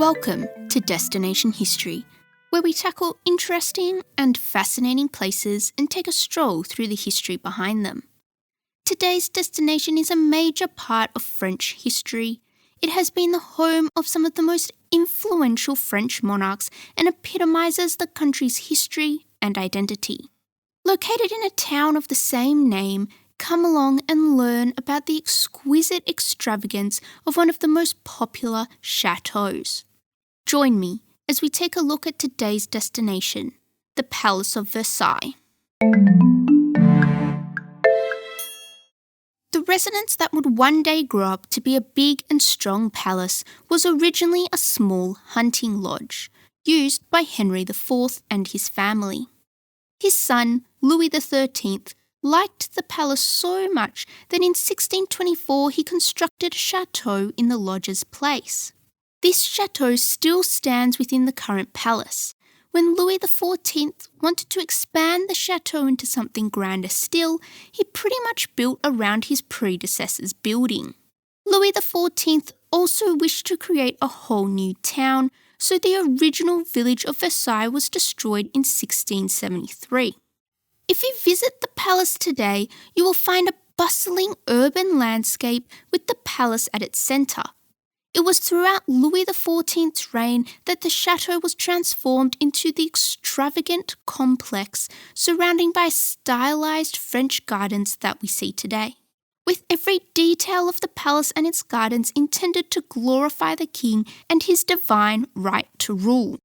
Welcome to Destination History, where we tackle interesting and fascinating places and take a stroll through the history behind them. Today's destination is a major part of French history. It has been the home of some of the most influential French monarchs and epitomises the country's history and identity. Located in a town of the same name, come along and learn about the exquisite extravagance of one of the most popular chateaux. Join me as we take a look at today's destination, the Palace of Versailles. The residence that would one day grow up to be a big and strong palace was originally a small hunting lodge, used by Henry IV and his family. His son, Louis XIII, liked the palace so much that in 1624 he constructed a chateau in the lodge's place. This chateau still stands within the current palace. When Louis XIV wanted to expand the chateau into something grander still, he pretty much built around his predecessor's building. Louis XIV also wished to create a whole new town, so the original village of Versailles was destroyed in 1673. If you visit the palace today, you will find a bustling urban landscape with the palace at its centre. It was throughout Louis XIV's reign that the chateau was transformed into the extravagant complex surrounding by stylised French gardens that we see today, with every detail of the palace and its gardens intended to glorify the king and his divine right to rule.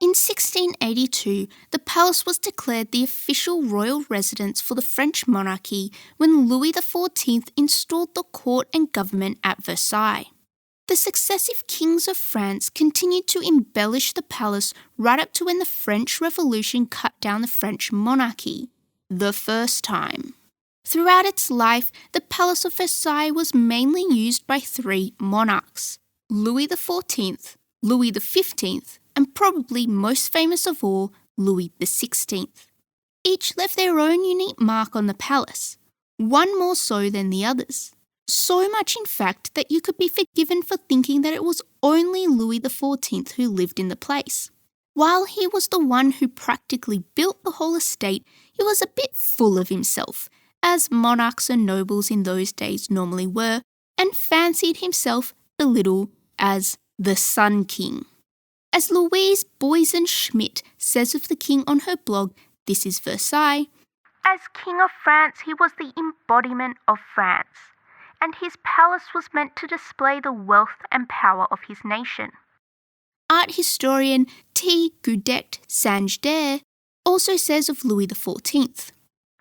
In 1682, the palace was declared the official royal residence for the French monarchy when Louis XIV installed the court and government at Versailles. The successive kings of France continued to embellish the palace right up to when the French Revolution cut down the French monarchy, the first time. Throughout its life, the Palace of Versailles was mainly used by three monarchs: Louis XIV, Louis XV, and probably most famous of all, Louis XVI. Each left their own unique mark on the palace, one more so than the others. So much, in fact, that you could be forgiven for thinking that it was only Louis XIV who lived in the place. While he was the one who practically built the whole estate, he was a bit full of himself, as monarchs and nobles in those days normally were, and fancied himself a little as the Sun King. As Louise Boysen-Schmidt says of the king on her blog, This is Versailles, "As King of France, he was the embodiment of France, and his palace was meant to display the wealth and power of his nation." Art historian T. Gudect Sanjder also says of Louis XIV,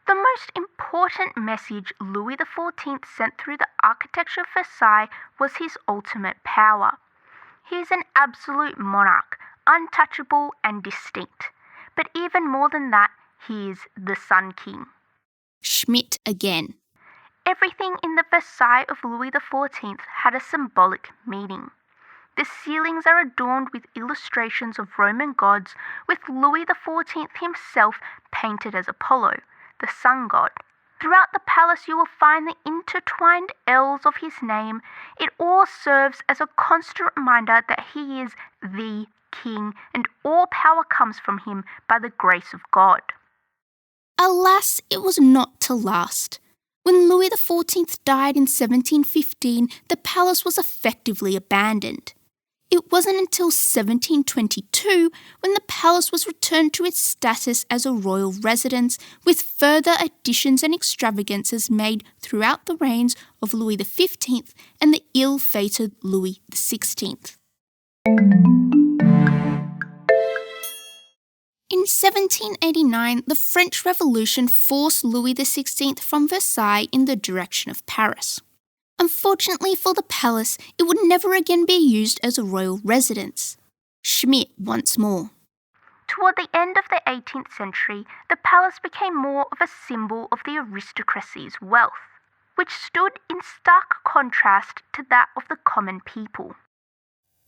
"The most important message Louis XIV sent through the architecture of Versailles was his ultimate power. He is an absolute monarch, untouchable and distinct. But even more than that, he is the Sun King." Schmidt again. "Everything in the Versailles of Louis XIV had a symbolic meaning. The ceilings are adorned with illustrations of Roman gods, with Louis XIV himself painted as Apollo, the sun god. Throughout the palace you will find the intertwined L's of his name. It all serves as a constant reminder that he is the king and all power comes from him by the grace of God." Alas, it was not to last. When Louis XIV died in 1715, the palace was effectively abandoned. It wasn't until 1722 when the palace was returned to its status as a royal residence, with further additions and extravagances made throughout the reigns of Louis XV and the ill-fated Louis XVI. In 1789, the French Revolution forced Louis XVI from Versailles in the direction of Paris. Unfortunately for the palace, it would never again be used as a royal residence. Schmidt once more. "Toward the end of the 18th century, the palace became more of a symbol of the aristocracy's wealth, which stood in stark contrast to that of the common people.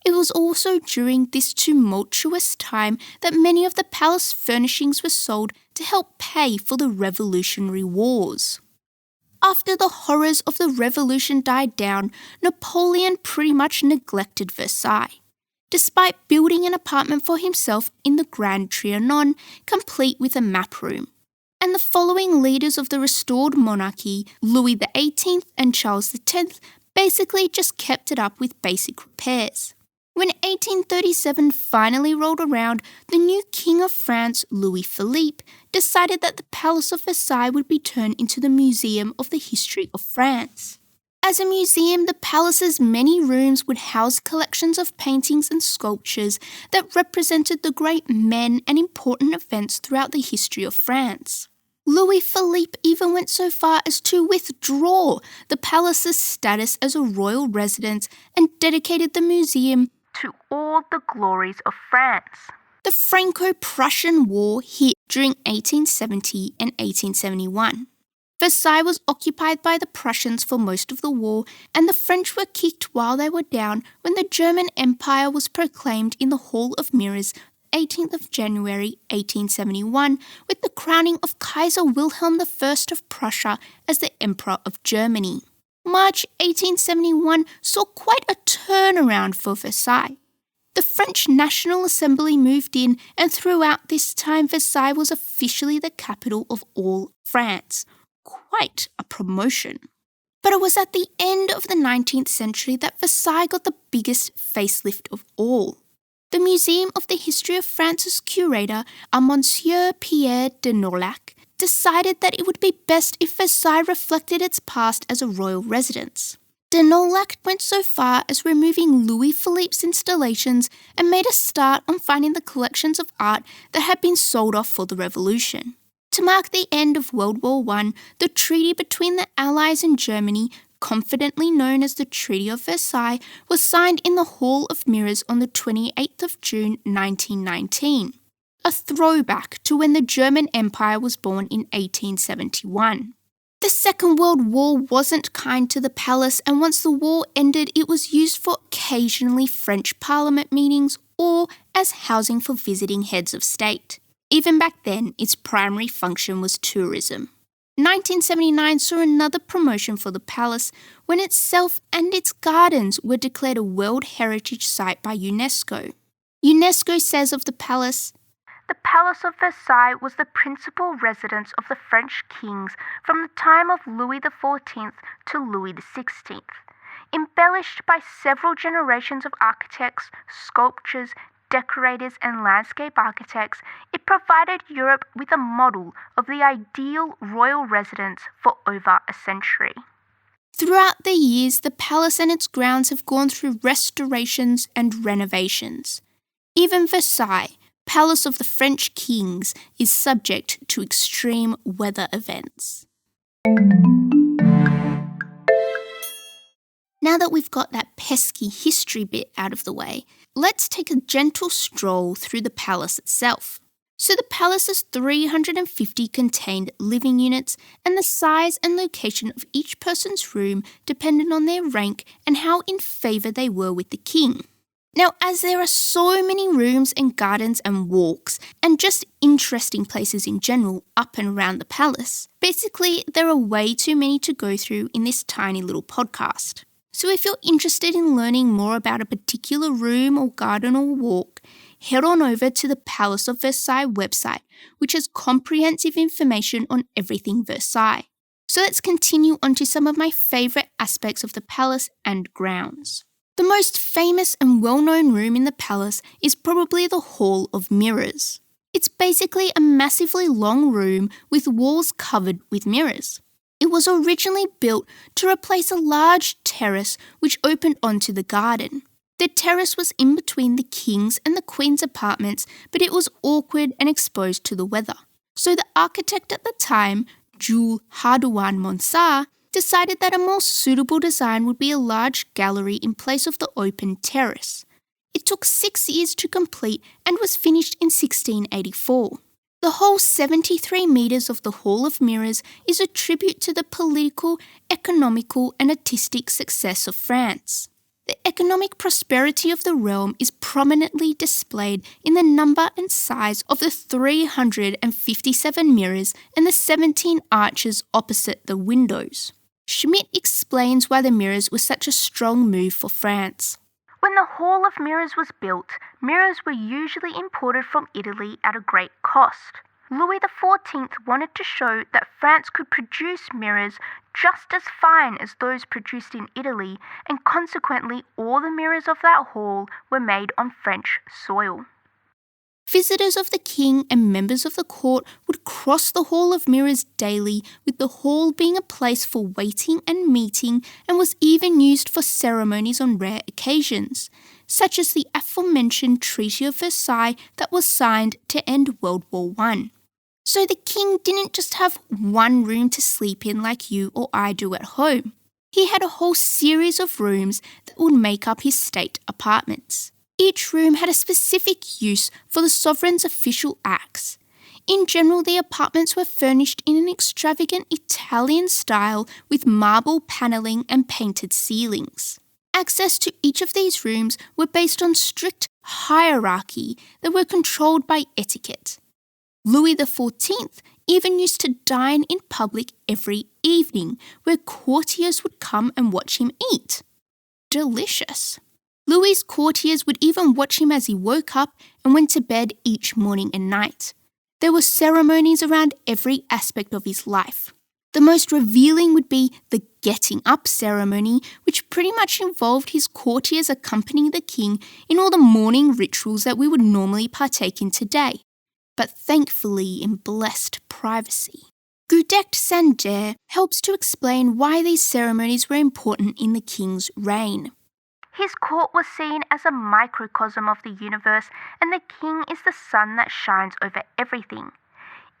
It was also during this tumultuous time that many of the palace furnishings were sold to help pay for the Revolutionary Wars. After the horrors of the revolution died down, Napoleon pretty much neglected Versailles, despite building an apartment for himself in the Grand Trianon, complete with a map room. And the following leaders of the restored monarchy, Louis XVIII and Charles X, basically just kept it up with basic repairs. When 1837 finally rolled around, the new King of France, Louis Philippe, decided that the Palace of Versailles would be turned into the Museum of the History of France. As a museum, the palace's many rooms would house collections of paintings and sculptures that represented the great men and important events throughout the history of France. Louis Philippe even went so far as to withdraw the palace's status as a royal residence and dedicated the museum to all the glories of France. The Franco-Prussian War hit during 1870 and 1871. Versailles was occupied by the Prussians for most of the war, and the French were kicked while they were down when the German Empire was proclaimed in the Hall of Mirrors 18th of January 1871 with the crowning of Kaiser Wilhelm I of Prussia as the Emperor of Germany. March 1871 saw quite a turnaround for Versailles. The French National Assembly moved in, and throughout this time Versailles was officially the capital of all France. Quite a promotion. But it was at the end of the 19th century that Versailles got the biggest facelift of all. The Museum of the History of France's curator, a Monsieur Pierre de Nolac, decided that it would be best if Versailles reflected its past as a royal residence. De Nolac went so far as removing Louis Philippe's installations and made a start on finding the collections of art that had been sold off for the revolution. To mark the end of World War I, the treaty between the Allies and Germany, confidently known as the Treaty of Versailles, was signed in the Hall of Mirrors on the 28th of June 1919. A throwback to when the German Empire was born in 1871. The Second World War wasn't kind to the palace, and once the war ended, it was used for occasionally French Parliament meetings or as housing for visiting heads of state. Even back then, its primary function was tourism. 1979 saw another promotion for the palace when itself and its gardens were declared a World Heritage Site by UNESCO. UNESCO says of the palace, "The Palace of Versailles was the principal residence of the French kings from the time of Louis XIV to Louis XVI. Embellished by several generations of architects, sculptors, decorators and landscape architects, it provided Europe with a model of the ideal royal residence for over a century." Throughout the years, the palace and its grounds have gone through restorations and renovations. Even Versailles, Palace of the French Kings, is subject to extreme weather events. Now that we've got that pesky history bit out of the way, let's take a gentle stroll through the palace itself. So the palace's 350 contained living units, and the size and location of each person's room depended on their rank and how in favour they were with the king. Now, as there are so many rooms and gardens and walks, and just interesting places in general up and around the palace, basically there are way too many to go through in this tiny little podcast. So if you're interested in learning more about a particular room or garden or walk, head on over to the Palace of Versailles website, which has comprehensive information on everything Versailles. So let's continue on to some of my favourite aspects of the palace and grounds. The most famous and well-known room in the palace is probably the Hall of Mirrors. It's basically a massively long room with walls covered with mirrors. It was originally built to replace a large terrace which opened onto the garden. The terrace was in between the king's and the queen's apartments, but it was awkward and exposed to the weather. So the architect at the time, Jules Hardouin-Monsard, decided that a more suitable design would be a large gallery in place of the open terrace. It took 6 years to complete and was finished in 1684. The whole 73 metres of the Hall of Mirrors is a tribute to the political, economical and artistic success of France. The economic prosperity of the realm is prominently displayed in the number and size of the 357 mirrors and the 17 arches opposite the windows. Schmidt explains why the mirrors were such a strong move for France. When the Hall of Mirrors was built, mirrors were usually imported from Italy at a great cost. Louis XIV wanted to show that France could produce mirrors just as fine as those produced in Italy, and consequently all the mirrors of that hall were made on French soil. Visitors of the king and members of the court would cross the Hall of Mirrors daily, with the hall being a place for waiting and meeting, and was even used for ceremonies on rare occasions, such as the aforementioned Treaty of Versailles that was signed to end World War I. So the king didn't just have one room to sleep in like you or I do at home. He had a whole series of rooms that would make up his state apartments. Each room had a specific use for the sovereign's official acts. In general, the apartments were furnished in an extravagant Italian style with marble panelling and painted ceilings. Access to each of these rooms were based on strict hierarchy that were controlled by etiquette. Louis XIV even used to dine in public every evening, where courtiers would come and watch him eat. Delicious. Louis's courtiers would even watch him as he woke up and went to bed each morning and night. There were ceremonies around every aspect of his life. The most revealing would be the getting up ceremony, which pretty much involved his courtiers accompanying the king in all the morning rituals that we would normally partake in today, but thankfully in blessed privacy. Gudect Sander helps to explain why these ceremonies were important in the king's reign. His court was seen as a microcosm of the universe, and the king is the sun that shines over everything.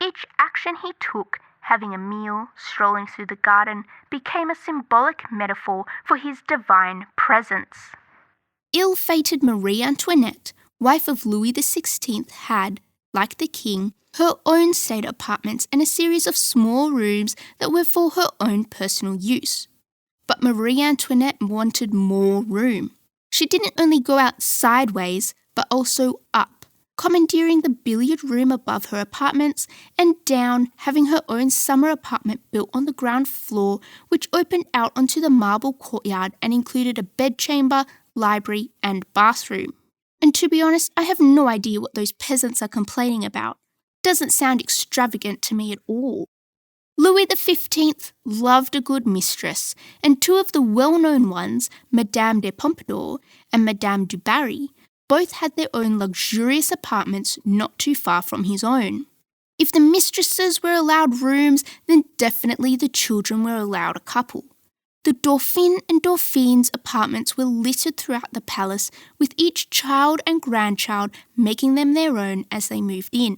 Each action he took, having a meal, strolling through the garden, became a symbolic metaphor for his divine presence. Ill-fated Marie Antoinette, wife of Louis XVI, had, like the king, her own state apartments and a series of small rooms that were for her own personal use. But Marie Antoinette wanted more room. She didn't only go out sideways, but also up, commandeering the billiard room above her apartments, and down, having her own summer apartment built on the ground floor, which opened out onto the marble courtyard and included a bedchamber, library, and bathroom. And to be honest, I have no idea what those peasants are complaining about. Doesn't sound extravagant to me at all. Louis XV loved a good mistress, and two of the well-known ones, Madame de Pompadour and Madame du Barry, both had their own luxurious apartments not too far from his own. If the mistresses were allowed rooms, then definitely the children were allowed a couple. The Dauphin and Dauphine's apartments were littered throughout the palace, with each child and grandchild making them their own as they moved in.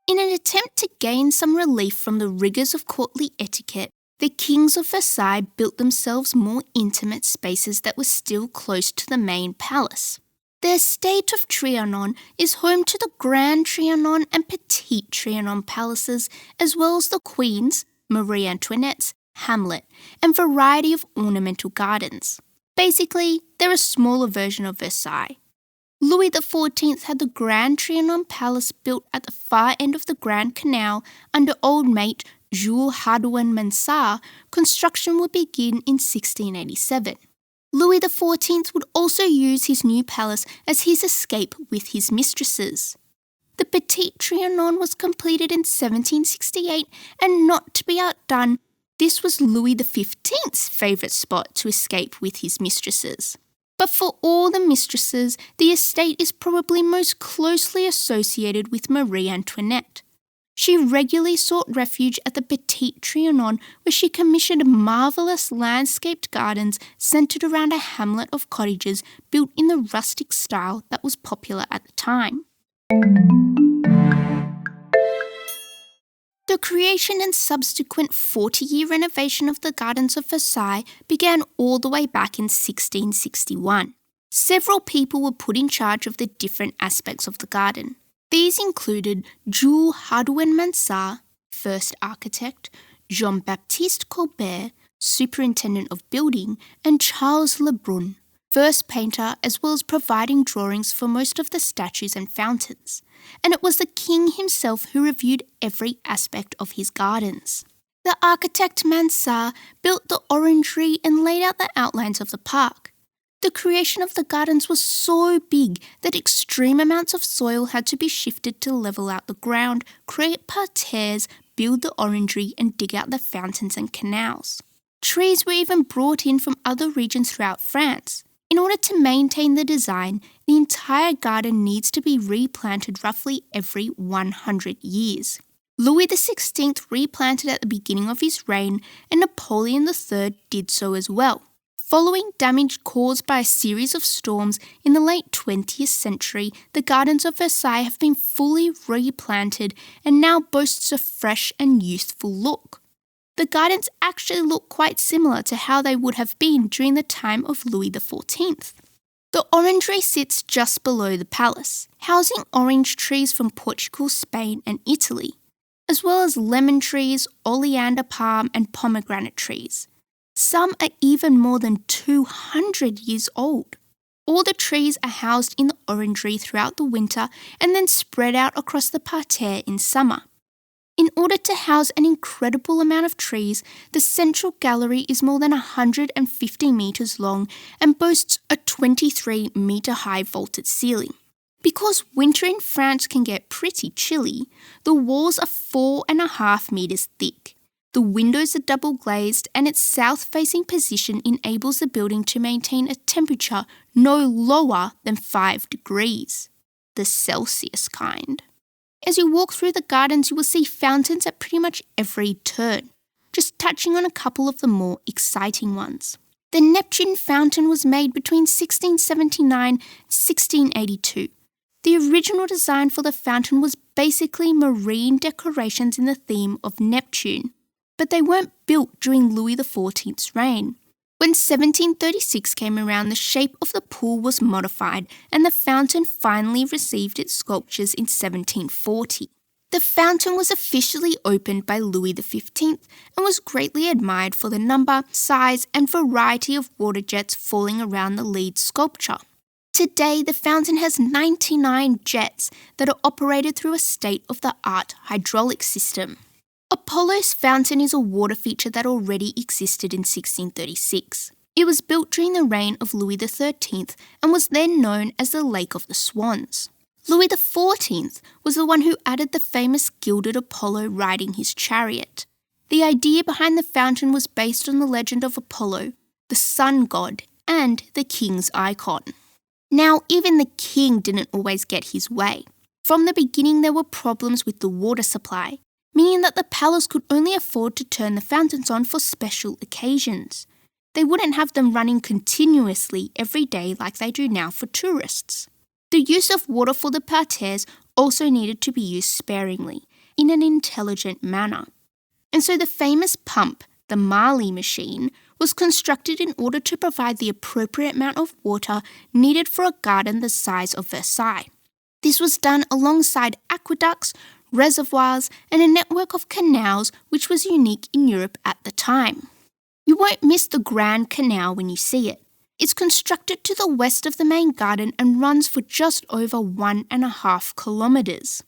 In an attempt to gain some relief from the rigours of courtly etiquette, the kings of Versailles built themselves more intimate spaces that were still close to the main palace. The Estate of Trianon is home to the Grand Trianon and Petit Trianon palaces, as well as the Queen's, Marie Antoinette's, Hamlet, and variety of ornamental gardens. Basically, they're a smaller version of Versailles. Louis XIV had the Grand Trianon Palace built at the far end of the Grand Canal under old mate Jules Hardouin-Mansart. Construction would begin in 1687. Louis XIV would also use his new palace as his escape with his mistresses. The Petit Trianon was completed in 1768, and not to be outdone, this was Louis XV's favourite spot to escape with his mistresses. But for all the mistresses, the estate is probably most closely associated with Marie Antoinette. She regularly sought refuge at the Petit Trianon, where she commissioned marvellous landscaped gardens centred around a hamlet of cottages built in the rustic style that was popular at the time. The creation and subsequent 40-year renovation of the gardens of Versailles began all the way back in 1661. Several people were put in charge of the different aspects of the garden. These included Jules Hardouin-Mansart, first architect, Jean-Baptiste Colbert, superintendent of building, and Charles Lebrun, first painter, as well as providing drawings for most of the statues and fountains. And it was the king himself who reviewed every aspect of his gardens. The architect Mansart built the orangery and laid out the outlines of the park. The creation of the gardens was so big that extreme amounts of soil had to be shifted to level out the ground, create parterres, build the orangery, and dig out the fountains and canals. Trees were even brought in from other regions throughout France. In order to maintain the design, the entire garden needs to be replanted roughly every 100 years. Louis XVI replanted at the beginning of his reign, and Napoleon III did so as well. Following damage caused by a series of storms in the late 20th century, the gardens of Versailles have been fully replanted and now boasts a fresh and youthful look. The gardens actually look quite similar to how they would have been during the time of Louis XIV. The orangery sits just below the palace, housing orange trees from Portugal, Spain and Italy, as well as lemon trees, oleander palm and pomegranate trees. Some are even more than 200 years old. All the trees are housed in the orangery throughout the winter and then spread out across the parterre in summer. In order to house an incredible amount of trees, the central gallery is more than 150 metres long and boasts a 23-metre high vaulted ceiling. Because winter in France can get pretty chilly, the walls are 4.5 metres thick. The windows are double glazed and its south-facing position enables the building to maintain a temperature no lower than 5 degrees, the Celsius kind. As you walk through the gardens, you will see fountains at pretty much every turn, just touching on a couple of the more exciting ones. The Neptune fountain was made between 1679 and 1682. The original design for the fountain was basically marine decorations in the theme of Neptune, but they weren't built during Louis XIV's reign. When 1736 came around, the shape of the pool was modified and the fountain finally received its sculptures in 1740. The fountain was officially opened by Louis XV and was greatly admired for the number, size and variety of water jets falling around the lead sculpture. Today, the fountain has 99 jets that are operated through a state-of-the-art hydraulic system. Apollo's fountain is a water feature that already existed in 1636. It was built during the reign of Louis XIII and was then known as the Lake of the Swans. Louis XIV was the one who added the famous gilded Apollo riding his chariot. The idea behind the fountain was based on the legend of Apollo, the sun god, and the king's icon. Now, even the king didn't always get his way. From the beginning, there were problems with the water supply, meaning that the palace could only afford to turn the fountains on for special occasions. They wouldn't have them running continuously every day like they do now for tourists. The use of water for the parterres also needed to be used sparingly, in an intelligent manner. And so the famous pump, the Marly machine, was constructed in order to provide the appropriate amount of water needed for a garden the size of Versailles. This was done alongside aqueducts, reservoirs, and a network of canals which was unique in Europe at the time. You won't miss the Grand Canal when you see it. It's constructed to the west of the main garden and runs for just over 1.5 kilometres.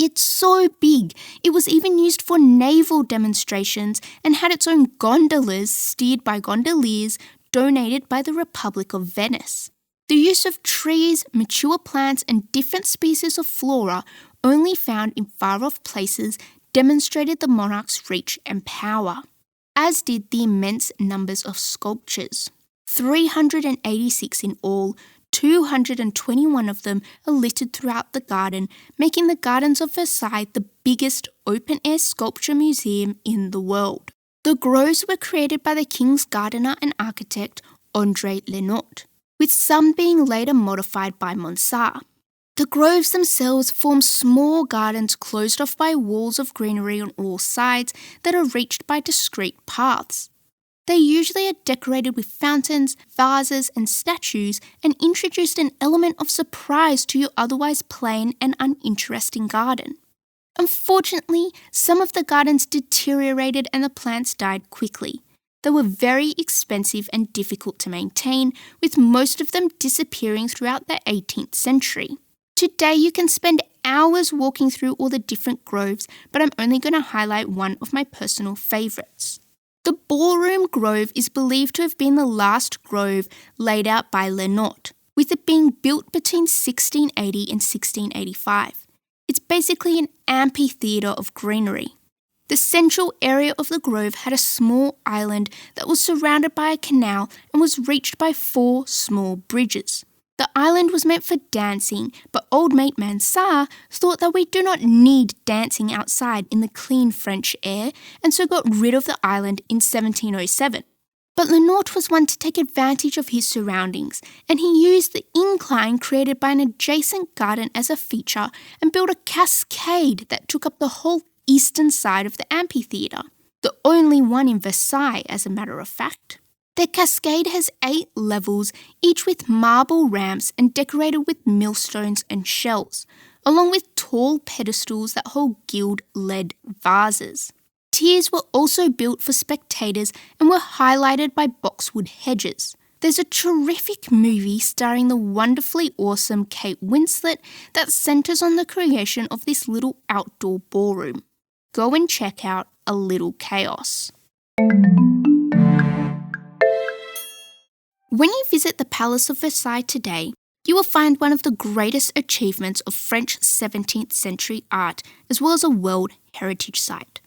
It's so big, it was even used for naval demonstrations and had its own gondolas steered by gondoliers donated by the Republic of Venice. The use of trees, mature plants and different species of flora only found in far-off places demonstrated the monarch's reach and power, as did the immense numbers of sculptures. 386 in all, 221 of them are littered throughout the garden, making the Gardens of Versailles the biggest open-air sculpture museum in the world. The groves were created by the king's gardener and architect André Lenaut, with some being later modified by Mansart. The groves themselves form small gardens closed off by walls of greenery on all sides that are reached by discrete paths. They usually are decorated with fountains, vases and statues and introduced an element of surprise to your otherwise plain and uninteresting garden. Unfortunately, some of the gardens deteriorated and the plants died quickly. They were very expensive and difficult to maintain, with most of them disappearing throughout the 18th century. Today you can spend hours walking through all the different groves, but I'm only going to highlight one of my personal favourites. The Ballroom Grove is believed to have been the last grove laid out by Lenault, with it being built between 1680 and 1685. It's basically an amphitheatre of greenery. The central area of the grove had a small island that was surrounded by a canal and was reached by 4 small bridges. The island was meant for dancing, but old mate Mansart thought that we do not need dancing outside in the clean French air, and so got rid of the island in 1707. But Lenault was one to take advantage of his surroundings, and he used the incline created by an adjacent garden as a feature and built a cascade that took up the whole eastern side of the amphitheatre, the only one in Versailles, as a matter of fact. The cascade has 8 levels, each with marble ramps and decorated with millstones and shells, along with tall pedestals that hold gilded lead vases. Tiers were also built for spectators and were highlighted by boxwood hedges. There's a terrific movie starring the wonderfully awesome Kate Winslet that centres on the creation of this little outdoor ballroom. Go and check out A Little Chaos. When you visit the Palace of Versailles today, you will find one of the greatest achievements of French 17th century art, as well as a World Heritage Site.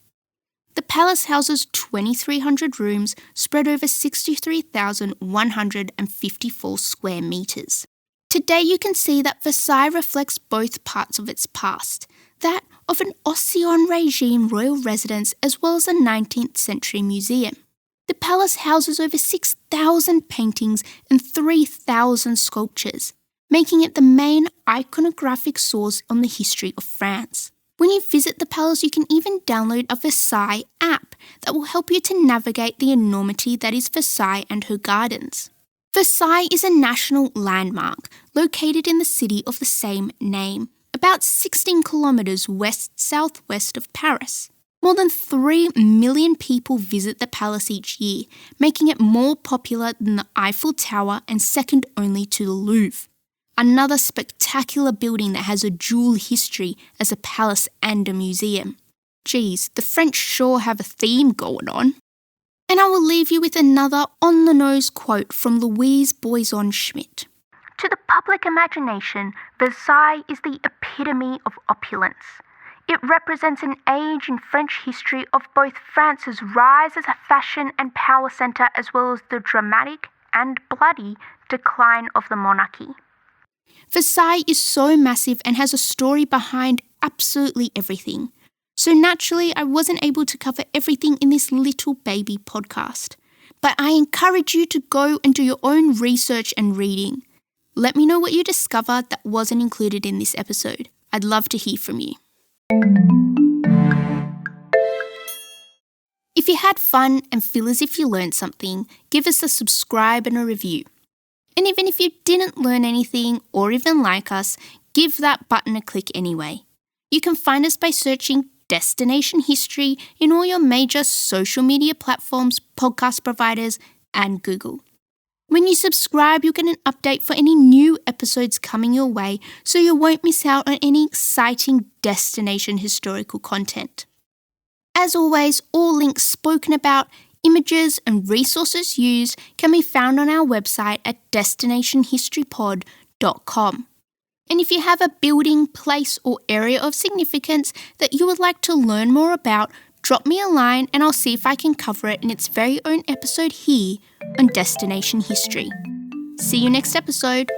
The palace houses 2,300 rooms spread over 63,154 square metres. Today you can see that Versailles reflects both parts of its past, that of an Ancien Regime royal residence as well as a 19th century museum. The palace houses over 6,000 paintings and 3,000 sculptures, making it the main iconographic source on the history of France. When you visit the palace, you can even download a Versailles app that will help you to navigate the enormity that is Versailles and her gardens. Versailles is a national landmark located in the city of the same name, about 16 kilometres west-southwest of Paris. More than 3 million people visit the palace each year, making it more popular than the Eiffel Tower and second only to the Louvre. Another spectacular building that has a dual history as a palace and a museum. Geez, the French sure have a theme going on. And I will leave you with another on-the-nose quote from Louise Boyson-Schmidt. To the public imagination, Versailles is the epitome of opulence. It represents an age in French history of both France's rise as a fashion and power centre as well as the dramatic and bloody decline of the monarchy. Versailles is so massive and has a story behind absolutely everything. So naturally, I wasn't able to cover everything in this little baby podcast. But I encourage you to go and do your own research and reading. Let me know what you discovered that wasn't included in this episode. I'd love to hear from you. If you had fun and feel as if you learned something, give us a subscribe and a review. And even if you didn't learn anything or even like us, give that button a click anyway. You can find us by searching Destination History in all your major social media platforms, podcast providers, and Google. When you subscribe, you'll get an update for any new episodes coming your way, so you won't miss out on any exciting destination historical content. As always, all links spoken about, images and resources used can be found on our website at destinationhistorypod.com. And if you have a building, place or area of significance that you would like to learn more about, drop me a line and I'll see if I can cover it in its very own episode here on Destination History. See you next episode.